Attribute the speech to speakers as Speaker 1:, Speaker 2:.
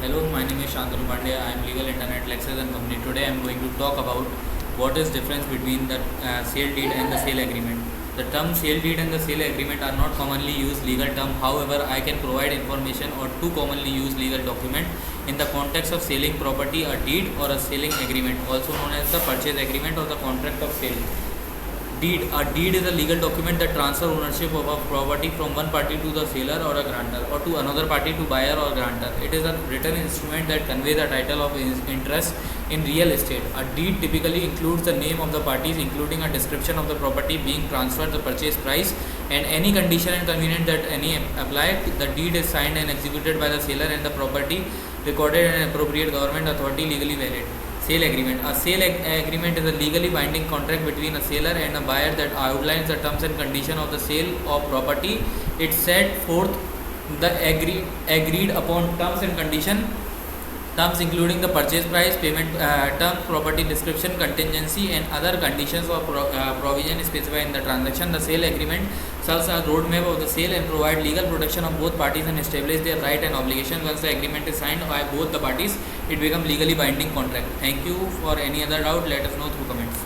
Speaker 1: Hello, my name is Shantanu Pandey. I am legal internet Lexus and company. Today I am going to talk about what is difference between the sale deed and the sale agreement. The term sale deed and the sale agreement are not commonly used legal term. However, I can provide information or two commonly used legal document in the context of selling property, a deed or a selling agreement, also known as the purchase agreement or the contract of sale. Deed. A deed is a legal document that transfer ownership of a property from one party to the seller or a grantor, or to another party to buyer or grantor. It is a written instrument that conveys a title of interest in real estate. A deed typically includes the name of the parties, including a description of the property being transferred, the purchase price, and any condition and convenience that any apply. The deed is signed and executed by the seller, and the property recorded in an appropriate government authority legally valid. Sale agreement. A sale agreement is a legally binding contract between a seller and a buyer that outlines the terms and conditions of the sale of property. It set forth the agreed upon terms and conditions, terms including the purchase price, payment terms, property description, contingency, and other conditions or provision specified in the transaction. The sale agreement serves as a roadmap of the sale and provide legal protection of both parties and establish their right and obligation. Once the agreement is signed by both the parties, it becomes legally binding contract. Thank you. For any other doubt, let us know through comments.